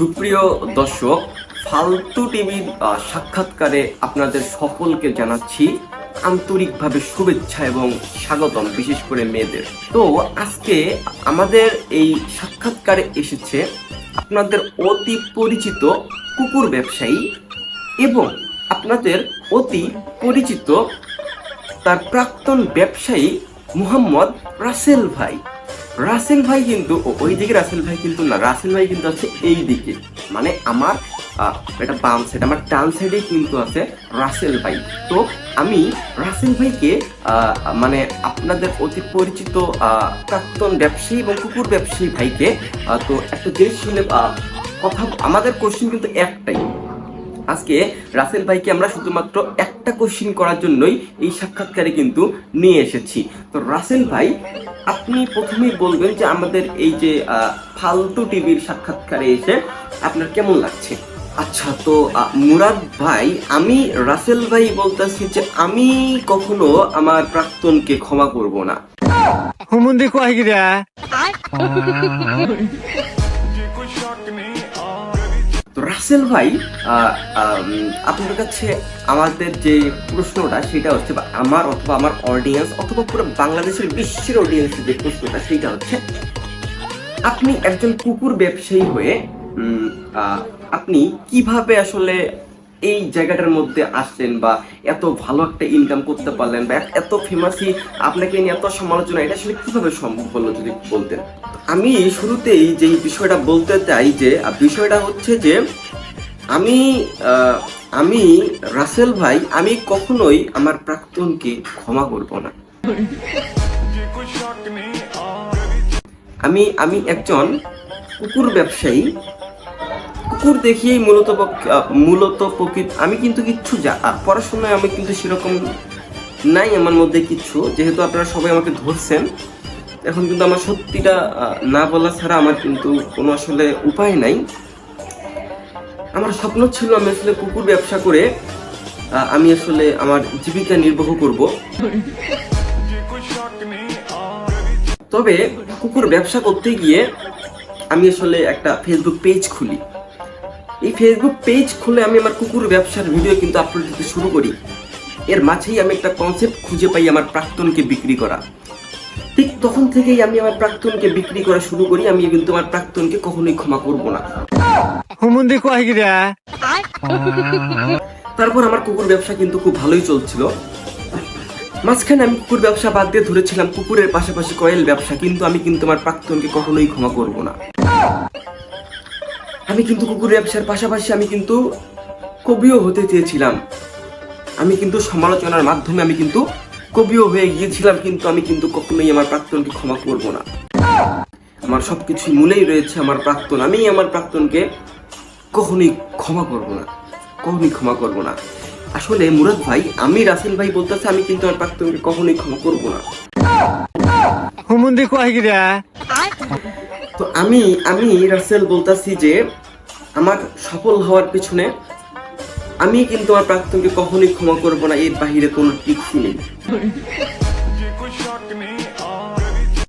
সুপ্রিয় দর্শক, ফালতু টিভির সাক্ষাৎকারে আপনাদের সকলকে জানাচ্ছি আন্তরিকভাবে শুভেচ্ছা এবং স্বাগতম, বিশেষ করে মেয়েদের। তো আজকে আমাদের এই সাক্ষাৎকারে এসেছে আপনাদের অতি পরিচিত কুকুর ব্যবসায়ী এবং আপনাদের অতি পরিচিত তার প্রাক্তন ব্যবসায়ী মোহাম্মদ রাসেল ভাই। রাসেল ভাই কিন্তু ওই দিকে, রাসেল ভাই কিন্তু না, রাসেল ভাই কিন্তু আছে এই দিকে, মানে আমার এটা বাম সাইড, আমার ডান সাইডে কিন্তু আছে রাসেল ভাই। তো আমি রাসেল ভাইকে মানে আপনাদের অতি পরিচিত প্রাক্তন ব্যবসায়ী এবং কুকুর ব্যবসায়ী ভাইকে তো একটা জিনিস শুনে কথা, আমাদের কোশ্চেন কিন্তু একটাই। আজকে রাসেল ভাইকে আমরা শুধুমাত্র একটা কোশ্চেন করার জন্যই এই সাক্ষাৎকারে কিন্তু নিয়ে এসেছি। তো রাসেল ভাই, আপনি প্রথমেই বলবেন যে আমাদের এই যে ফালতু টিভির সাক্ষাৎকারে এসে আপনার কেমন লাগছে? আচ্ছা, তো মুরাদ ভাই, আমি রাসেল ভাই বলতেছি যে আমি কখনো আমার প্রাক্তনকে ক্ষমা করব না। তো রাসেল ভাই, আপনার কাছে আমাদের যে প্রশ্নটা সেটা হচ্ছে, বা আমার অথবা আমার অডিয়েন্স অথবা পুরো বাংলাদেশের বিশ্বের অডিয়েন্সের যে প্রশ্নটা সেটা হচ্ছে, আপনি একজন কুকুর ব্যবসায়ী হয়ে আপনি কিভাবে আসলে এই জায়গাটার মধ্যে আসলেন, বা এত ভালো একটা ইনকাম করতে পারলেন, বা এত ফেমাসই আপনাকে নিয়ে এত সমালোচনা, এটা আসলে কিভাবে সম্ভব হলো যদি বলতেন? আমি শুরুতেই যে বিষয়টা বলতে চাই, যে বিষয়টা হচ্ছে যে আমি রাসেল ভাই, আমি কখনোই আমার প্রাক্তনকে ক্ষমা করব না। আমি একজন কুকুর ব্যবসায়ী, কুকুর দেখিয়েই মূলত প্রকৃত, আমি কিন্তু কিচ্ছু পড়াশোনায় আমি কিন্তু সেরকম নাই আমার মধ্যে কিছু, যেহেতু আপনারা সবাই আমাকে ধরছেন, এখন কিন্তু আমার সত্যিটা না বলা ছাড়া আমার কিন্তু কোনো আসলে উপায় নাই। আমার স্বপ্ন ছিল আমি আসলে কুকুর ব্যবসা করে আমি আসলে আমার জীবিকা নির্বাহ করব। তবে কুকুর ব্যবসা করতে গিয়ে আমি আসলে একটা ফেসবুক পেজ খুলি। এই ফেসবুক পেজ খুলে আমি আমার কুকুর ব্যবসার ভিডিও কিন্তু আপলোড দিতে শুরু করি। এর মাঝেই আমি একটা কনসেপ্ট খুঁজে পাই, আমার প্রাক্তনকে বিক্রি করা। ঠিক তখন থেকেই আমি আমার প্রাক্তনকে বিক্রি করা শুরু করি। আমি কিন্তু আমার প্রাক্তনকে কখনোই ক্ষমা করব না। তারপর আমার কুকুর ব্যবসা কিন্তু খুব ভালোই চলছিল। মাঝখানে আমি কুকুর ব্যবসা বাদ দিয়ে ধরেছিলাম কুকুরের পাশাপাশি কয়েল ব্যবসা, কিন্তু আমি কিন্তু আমার প্রাক্তনকে কখনোই ক্ষমা করব না। আমি কিন্তু কুকুর ব্যবসার পাশাপাশি আমি কিন্তু কবিও হতে চেয়েছিলাম। আমি কিন্তু সমালোচনার মাধ্যমে আমি কিন্তু কবিও হয়ে গিয়েছিলাম, কিন্তু আমি কিন্তু কখনোই আমার প্রাক্তনকে ক্ষমা করব না। আমার সবকিছুই মূলেই রয়েছে আমার প্রাক্তন। আমি আমার প্রাক্তনকে কখনোই ক্ষমা করব না, কখনোই ক্ষমা করব না। আসলে মুরাদ ভাই, আমি রাসেল ভাই বলতেছে, আমি কিন্তু আমার প্রাক্তনকে কখনোই ক্ষমা করব না। তো আমি রাসেল বলতেছি যে আমার সফল হওয়ার পিছনে আমি কিন্তু আমার প্রাক্তনকে কখনোই ক্ষমা করব না, এর বাহিরে কোনো ট্রিক্সই নেই।